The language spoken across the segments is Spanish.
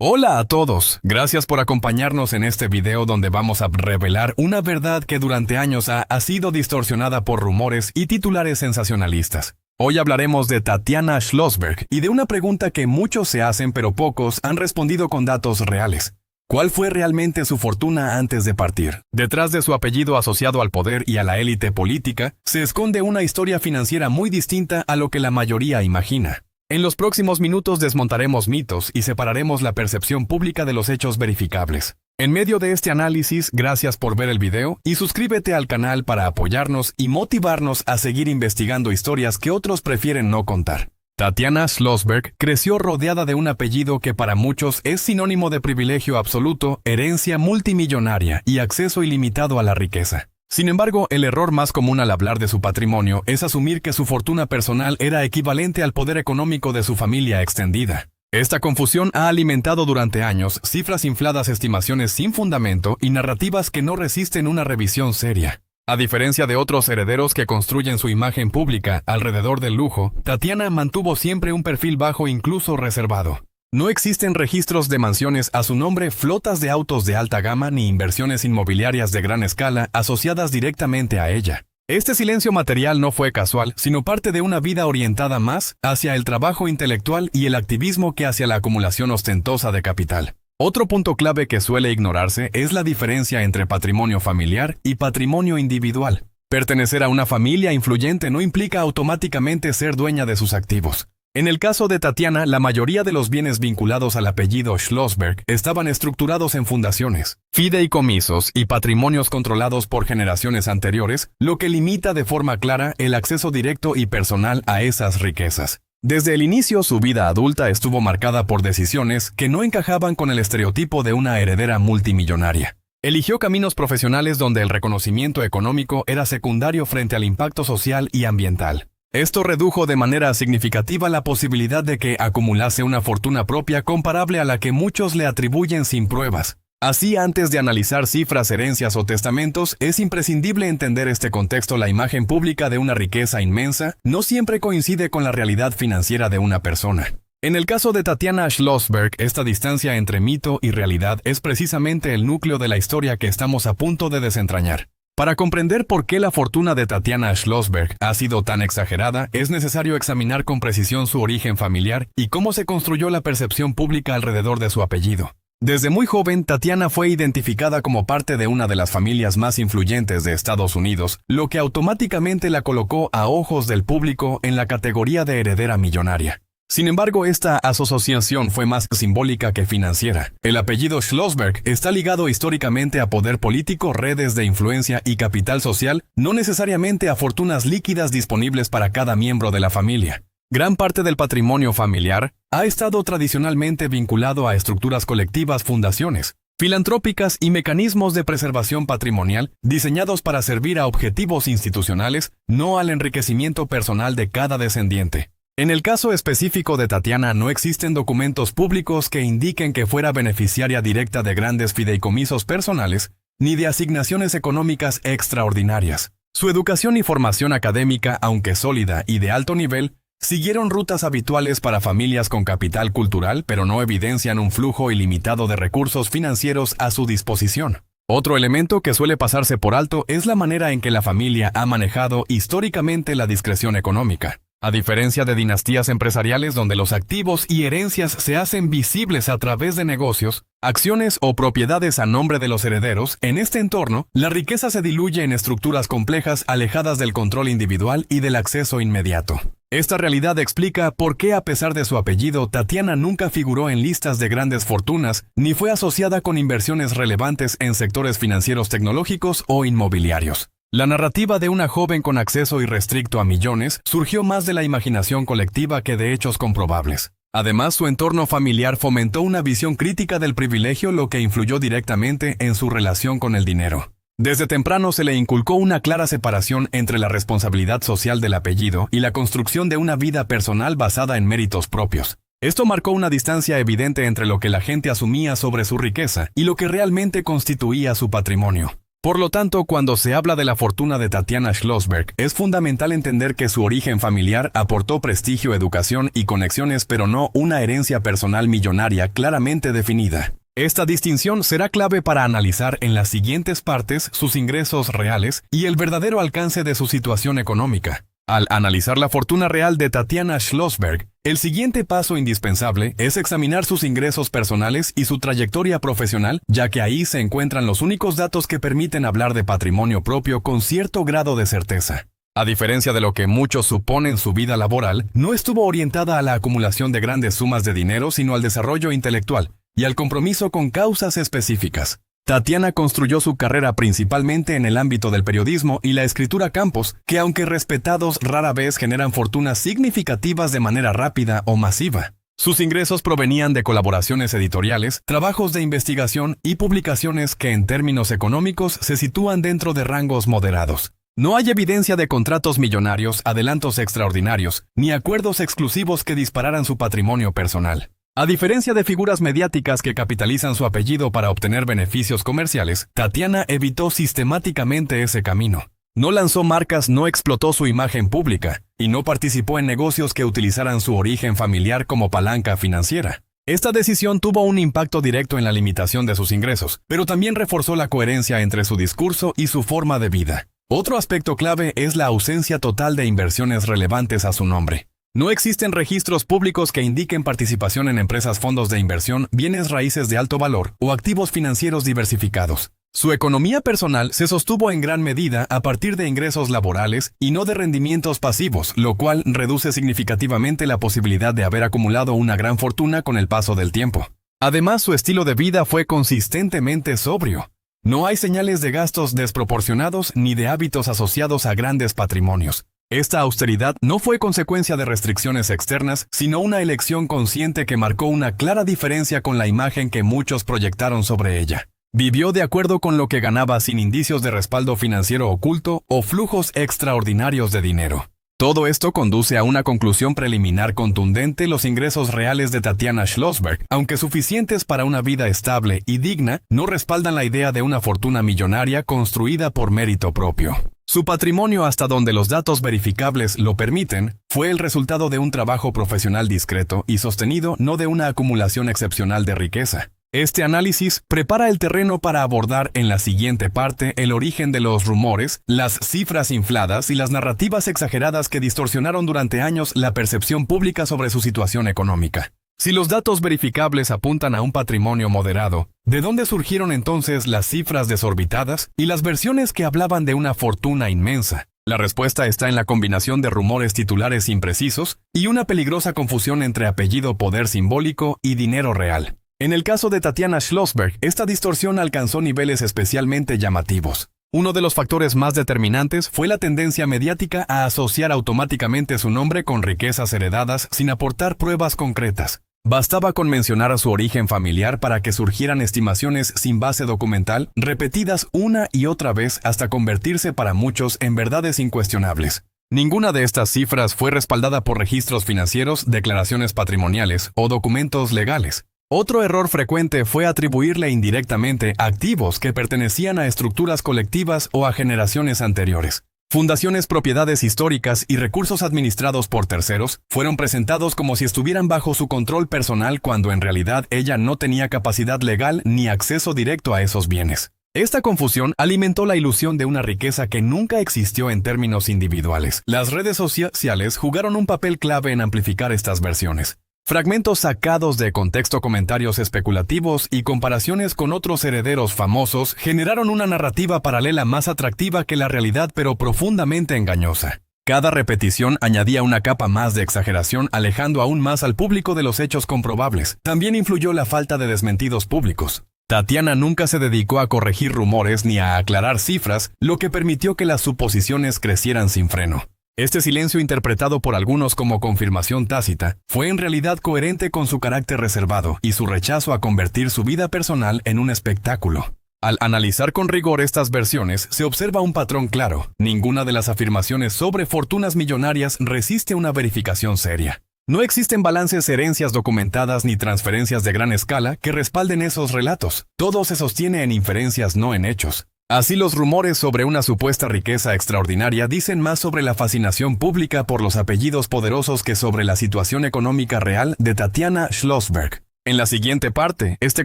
Hola a todos, gracias por acompañarnos en este video donde vamos a revelar una verdad que durante años ha sido distorsionada por rumores y titulares sensacionalistas. Hoy hablaremos de Tatiana Schlossberg y de una pregunta que muchos se hacen pero pocos han respondido con datos reales. ¿Cuál fue realmente su fortuna antes de partir? Detrás de su apellido asociado al poder y a la élite política, se esconde una historia financiera muy distinta a lo que la mayoría imagina. En los próximos minutos desmontaremos mitos y separaremos la percepción pública de los hechos verificables. En medio de este análisis, gracias por ver el video y suscríbete al canal para apoyarnos y motivarnos a seguir investigando historias que otros prefieren no contar. Tatiana Schlossberg creció rodeada de un apellido que para muchos es sinónimo de privilegio absoluto, herencia multimillonaria y acceso ilimitado a la riqueza. Sin embargo, el error más común al hablar de su patrimonio es asumir que su fortuna personal era equivalente al poder económico de su familia extendida. Esta confusión ha alimentado durante años cifras infladas, estimaciones sin fundamento y narrativas que no resisten una revisión seria. A diferencia de otros herederos que construyen su imagen pública alrededor del lujo, Tatiana mantuvo siempre un perfil bajo, incluso reservado. No existen registros de mansiones a su nombre, flotas de autos de alta gama ni inversiones inmobiliarias de gran escala asociadas directamente a ella. Este silencio material no fue casual, sino parte de una vida orientada más hacia el trabajo intelectual y el activismo que hacia la acumulación ostentosa de capital. Otro punto clave que suele ignorarse es la diferencia entre patrimonio familiar y patrimonio individual. Pertenecer a una familia influyente no implica automáticamente ser dueña de sus activos. En el caso de Tatiana, la mayoría de los bienes vinculados al apellido Schlossberg estaban estructurados en fundaciones, fideicomisos y patrimonios controlados por generaciones anteriores, lo que limita de forma clara el acceso directo y personal a esas riquezas. Desde el inicio, su vida adulta estuvo marcada por decisiones que no encajaban con el estereotipo de una heredera multimillonaria. Eligió caminos profesionales donde el reconocimiento económico era secundario frente al impacto social y ambiental. Esto redujo de manera significativa la posibilidad de que acumulase una fortuna propia comparable a la que muchos le atribuyen sin pruebas. Así, antes de analizar cifras, herencias o testamentos, es imprescindible entender este contexto. La imagen pública de una riqueza inmensa no siempre coincide con la realidad financiera de una persona. En el caso de Tatiana Schlossberg, esta distancia entre mito y realidad es precisamente el núcleo de la historia que estamos a punto de desentrañar. Para comprender por qué la fortuna de Tatiana Schlossberg ha sido tan exagerada, es necesario examinar con precisión su origen familiar y cómo se construyó la percepción pública alrededor de su apellido. Desde muy joven, Tatiana fue identificada como parte de una de las familias más influyentes de Estados Unidos, lo que automáticamente la colocó a ojos del público en la categoría de heredera millonaria. Sin embargo, esta asociación fue más simbólica que financiera. El apellido Schlossberg está ligado históricamente a poder político, redes de influencia y capital social, no necesariamente a fortunas líquidas disponibles para cada miembro de la familia. Gran parte del patrimonio familiar ha estado tradicionalmente vinculado a estructuras colectivas, fundaciones filantrópicas y mecanismos de preservación patrimonial diseñados para servir a objetivos institucionales, no al enriquecimiento personal de cada descendiente. En el caso específico de Tatiana, no existen documentos públicos que indiquen que fuera beneficiaria directa de grandes fideicomisos personales, ni de asignaciones económicas extraordinarias. Su educación y formación académica, aunque sólida y de alto nivel, siguieron rutas habituales para familias con capital cultural, pero no evidencian un flujo ilimitado de recursos financieros a su disposición. Otro elemento que suele pasarse por alto es la manera en que la familia ha manejado históricamente la discreción económica. A diferencia de dinastías empresariales donde los activos y herencias se hacen visibles a través de negocios, acciones o propiedades a nombre de los herederos, en este entorno, la riqueza se diluye en estructuras complejas alejadas del control individual y del acceso inmediato. Esta realidad explica por qué, a pesar de su apellido, Tatiana nunca figuró en listas de grandes fortunas, ni fue asociada con inversiones relevantes en sectores financieros, tecnológicos o inmobiliarios. La narrativa de una joven con acceso irrestricto a millones surgió más de la imaginación colectiva que de hechos comprobables. Además, su entorno familiar fomentó una visión crítica del privilegio, lo que influyó directamente en su relación con el dinero. Desde temprano se le inculcó una clara separación entre la responsabilidad social del apellido y la construcción de una vida personal basada en méritos propios. Esto marcó una distancia evidente entre lo que la gente asumía sobre su riqueza y lo que realmente constituía su patrimonio. Por lo tanto, cuando se habla de la fortuna de Tatiana Schlossberg, es fundamental entender que su origen familiar aportó prestigio, educación y conexiones, pero no una herencia personal millonaria claramente definida. Esta distinción será clave para analizar en las siguientes partes sus ingresos reales y el verdadero alcance de su situación económica. Al analizar la fortuna real de Tatiana Schlossberg, el siguiente paso indispensable es examinar sus ingresos personales y su trayectoria profesional, ya que ahí se encuentran los únicos datos que permiten hablar de patrimonio propio con cierto grado de certeza. A diferencia de lo que muchos suponen, su vida laboral no estuvo orientada a la acumulación de grandes sumas de dinero, sino al desarrollo intelectual y al compromiso con causas específicas. Tatiana construyó su carrera principalmente en el ámbito del periodismo y la escritura, campos que, aunque respetados, rara vez generan fortunas significativas de manera rápida o masiva. Sus ingresos provenían de colaboraciones editoriales, trabajos de investigación y publicaciones que en términos económicos se sitúan dentro de rangos moderados. No hay evidencia de contratos millonarios, adelantos extraordinarios, ni acuerdos exclusivos que dispararan su patrimonio personal. A diferencia de figuras mediáticas que capitalizan su apellido para obtener beneficios comerciales, Tatiana evitó sistemáticamente ese camino. No lanzó marcas, no explotó su imagen pública, y no participó en negocios que utilizaran su origen familiar como palanca financiera. Esta decisión tuvo un impacto directo en la limitación de sus ingresos, pero también reforzó la coherencia entre su discurso y su forma de vida. Otro aspecto clave es la ausencia total de inversiones relevantes a su nombre. No existen registros públicos que indiquen participación en empresas, fondos de inversión, bienes raíces de alto valor o activos financieros diversificados. Su economía personal se sostuvo en gran medida a partir de ingresos laborales y no de rendimientos pasivos, lo cual reduce significativamente la posibilidad de haber acumulado una gran fortuna con el paso del tiempo. Además, su estilo de vida fue consistentemente sobrio. No hay señales de gastos desproporcionados ni de hábitos asociados a grandes patrimonios. Esta austeridad no fue consecuencia de restricciones externas, sino una elección consciente que marcó una clara diferencia con la imagen que muchos proyectaron sobre ella. Vivió de acuerdo con lo que ganaba, sin indicios de respaldo financiero oculto o flujos extraordinarios de dinero. Todo esto conduce a una conclusión preliminar contundente: los ingresos reales de Tatiana Schlossberg, aunque suficientes para una vida estable y digna, no respaldan la idea de una fortuna millonaria construida por mérito propio. Su patrimonio, hasta donde los datos verificables lo permiten, fue el resultado de un trabajo profesional discreto y sostenido, no de una acumulación excepcional de riqueza. Este análisis prepara el terreno para abordar en la siguiente parte el origen de los rumores, las cifras infladas y las narrativas exageradas que distorsionaron durante años la percepción pública sobre su situación económica. Si los datos verificables apuntan a un patrimonio moderado, ¿de dónde surgieron entonces las cifras desorbitadas y las versiones que hablaban de una fortuna inmensa? La respuesta está en la combinación de rumores titulares imprecisos y una peligrosa confusión entre apellido, poder simbólico y dinero real. En el caso de Tatiana Schlossberg, esta distorsión alcanzó niveles especialmente llamativos. Uno de los factores más determinantes fue la tendencia mediática a asociar automáticamente su nombre con riquezas heredadas sin aportar pruebas concretas. Bastaba con mencionar a su origen familiar para que surgieran estimaciones sin base documental, repetidas una y otra vez hasta convertirse para muchos en verdades incuestionables. Ninguna de estas cifras fue respaldada por registros financieros, declaraciones patrimoniales o documentos legales. Otro error frecuente fue atribuirle indirectamente activos que pertenecían a estructuras colectivas o a generaciones anteriores. Fundaciones, propiedades históricas y recursos administrados por terceros fueron presentados como si estuvieran bajo su control personal, cuando en realidad ella no tenía capacidad legal ni acceso directo a esos bienes. Esta confusión alimentó la ilusión de una riqueza que nunca existió en términos individuales. Las redes sociales jugaron un papel clave en amplificar estas versiones. Fragmentos sacados de contexto, comentarios especulativos y comparaciones con otros herederos famosos generaron una narrativa paralela más atractiva que la realidad, pero profundamente engañosa. Cada repetición añadía una capa más de exageración, alejando aún más al público de los hechos comprobables. También influyó la falta de desmentidos públicos. Tatiana nunca se dedicó a corregir rumores ni a aclarar cifras, lo que permitió que las suposiciones crecieran sin freno. Este silencio, interpretado por algunos como confirmación tácita, fue en realidad coherente con su carácter reservado y su rechazo a convertir su vida personal en un espectáculo. Al analizar con rigor estas versiones, se observa un patrón claro: ninguna de las afirmaciones sobre fortunas millonarias resiste una verificación seria. No existen balances, herencias documentadas ni transferencias de gran escala que respalden esos relatos. Todo se sostiene en inferencias, no en hechos. Así los rumores sobre una supuesta riqueza extraordinaria dicen más sobre la fascinación pública por los apellidos poderosos que sobre la situación económica real de Tatiana Schlossberg. En la siguiente parte, este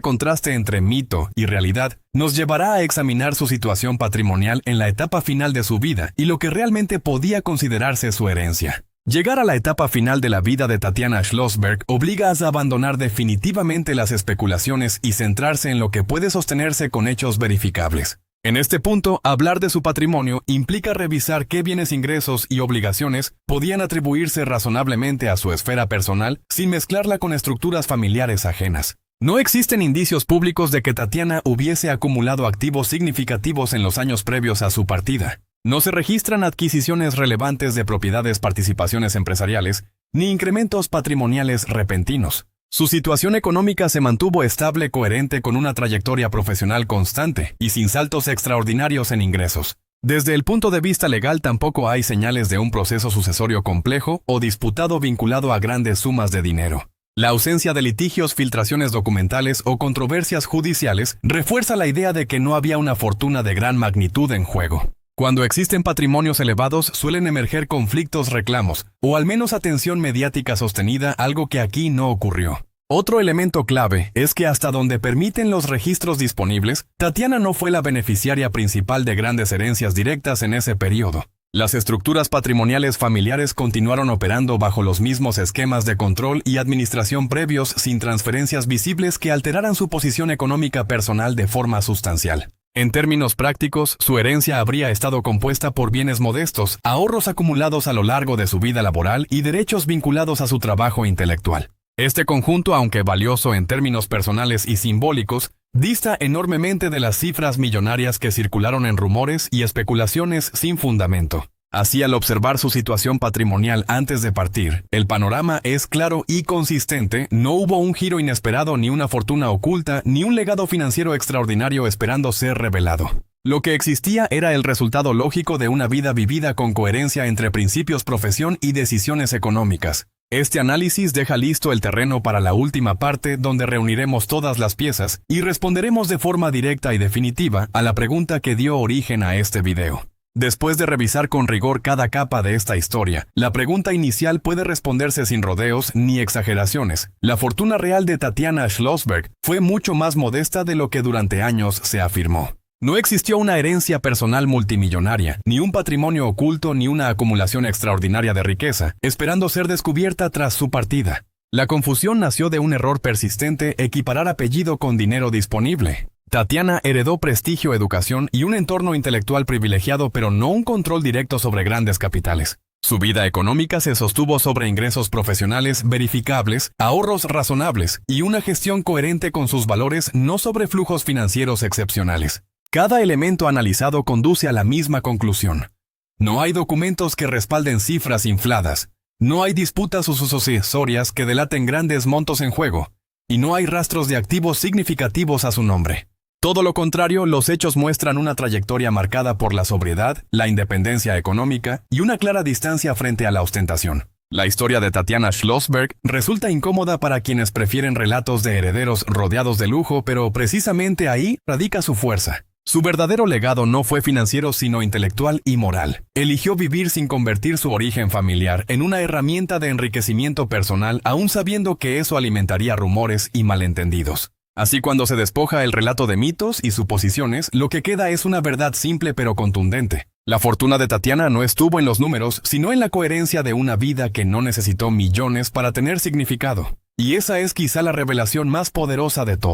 contraste entre mito y realidad nos llevará a examinar su situación patrimonial en la etapa final de su vida y lo que realmente podía considerarse su herencia. Llegar a la etapa final de la vida de Tatiana Schlossberg obliga a abandonar definitivamente las especulaciones y centrarse en lo que puede sostenerse con hechos verificables. En este punto, hablar de su patrimonio implica revisar qué bienes, ingresos y obligaciones podían atribuirse razonablemente a su esfera personal sin mezclarla con estructuras familiares ajenas. No existen indicios públicos de que Tatiana hubiese acumulado activos significativos en los años previos a su partida. No se registran adquisiciones relevantes de propiedades, participaciones empresariales, ni incrementos patrimoniales repentinos. Su situación económica se mantuvo estable, coherente con una trayectoria profesional constante y sin saltos extraordinarios en ingresos. Desde el punto de vista legal tampoco hay señales de un proceso sucesorio complejo o disputado vinculado a grandes sumas de dinero. La ausencia de litigios, filtraciones documentales o controversias judiciales refuerza la idea de que no había una fortuna de gran magnitud en juego. Cuando existen patrimonios elevados, suelen emerger conflictos, reclamos, o al menos atención mediática sostenida, algo que aquí no ocurrió. Otro elemento clave es que hasta donde permiten los registros disponibles, Tatiana no fue la beneficiaria principal de grandes herencias directas en ese periodo. Las estructuras patrimoniales familiares continuaron operando bajo los mismos esquemas de control y administración previos sin transferencias visibles que alteraran su posición económica personal de forma sustancial. En términos prácticos, su herencia habría estado compuesta por bienes modestos, ahorros acumulados a lo largo de su vida laboral y derechos vinculados a su trabajo intelectual. Este conjunto, aunque valioso en términos personales y simbólicos, dista enormemente de las cifras millonarias que circularon en rumores y especulaciones sin fundamento. Así, al observar su situación patrimonial antes de partir, el panorama es claro y consistente. No hubo un giro inesperado, ni una fortuna oculta, ni un legado financiero extraordinario esperando ser revelado. Lo que existía era el resultado lógico de una vida vivida con coherencia entre principios, profesión y decisiones económicas. Este análisis deja listo el terreno para la última parte, donde reuniremos todas las piezas y responderemos de forma directa y definitiva a la pregunta que dio origen a este video. Después de revisar con rigor cada capa de esta historia, la pregunta inicial puede responderse sin rodeos ni exageraciones. La fortuna real de Tatiana Schlossberg fue mucho más modesta de lo que durante años se afirmó. No existió una herencia personal multimillonaria, ni un patrimonio oculto, ni una acumulación extraordinaria de riqueza, esperando ser descubierta tras su partida. La confusión nació de un error persistente: equiparar apellido con dinero disponible. Tatiana heredó prestigio, educación y un entorno intelectual privilegiado, pero no un control directo sobre grandes capitales. Su vida económica se sostuvo sobre ingresos profesionales verificables, ahorros razonables y una gestión coherente con sus valores, no sobre flujos financieros excepcionales. Cada elemento analizado conduce a la misma conclusión. No hay documentos que respalden cifras infladas, no hay disputas sucesorias que delaten grandes montos en juego, y no hay rastros de activos significativos a su nombre. Todo lo contrario, los hechos muestran una trayectoria marcada por la sobriedad, la independencia económica y una clara distancia frente a la ostentación. La historia de Tatiana Schlossberg resulta incómoda para quienes prefieren relatos de herederos rodeados de lujo, pero precisamente ahí radica su fuerza. Su verdadero legado no fue financiero, sino intelectual y moral. Eligió vivir sin convertir su origen familiar en una herramienta de enriquecimiento personal, aún sabiendo que eso alimentaría rumores y malentendidos. Así, cuando se despoja el relato de mitos y suposiciones, lo que queda es una verdad simple pero contundente. La fortuna de Tatiana no estuvo en los números, sino en la coherencia de una vida que no necesitó millones para tener significado. Y esa es quizá la revelación más poderosa de todo.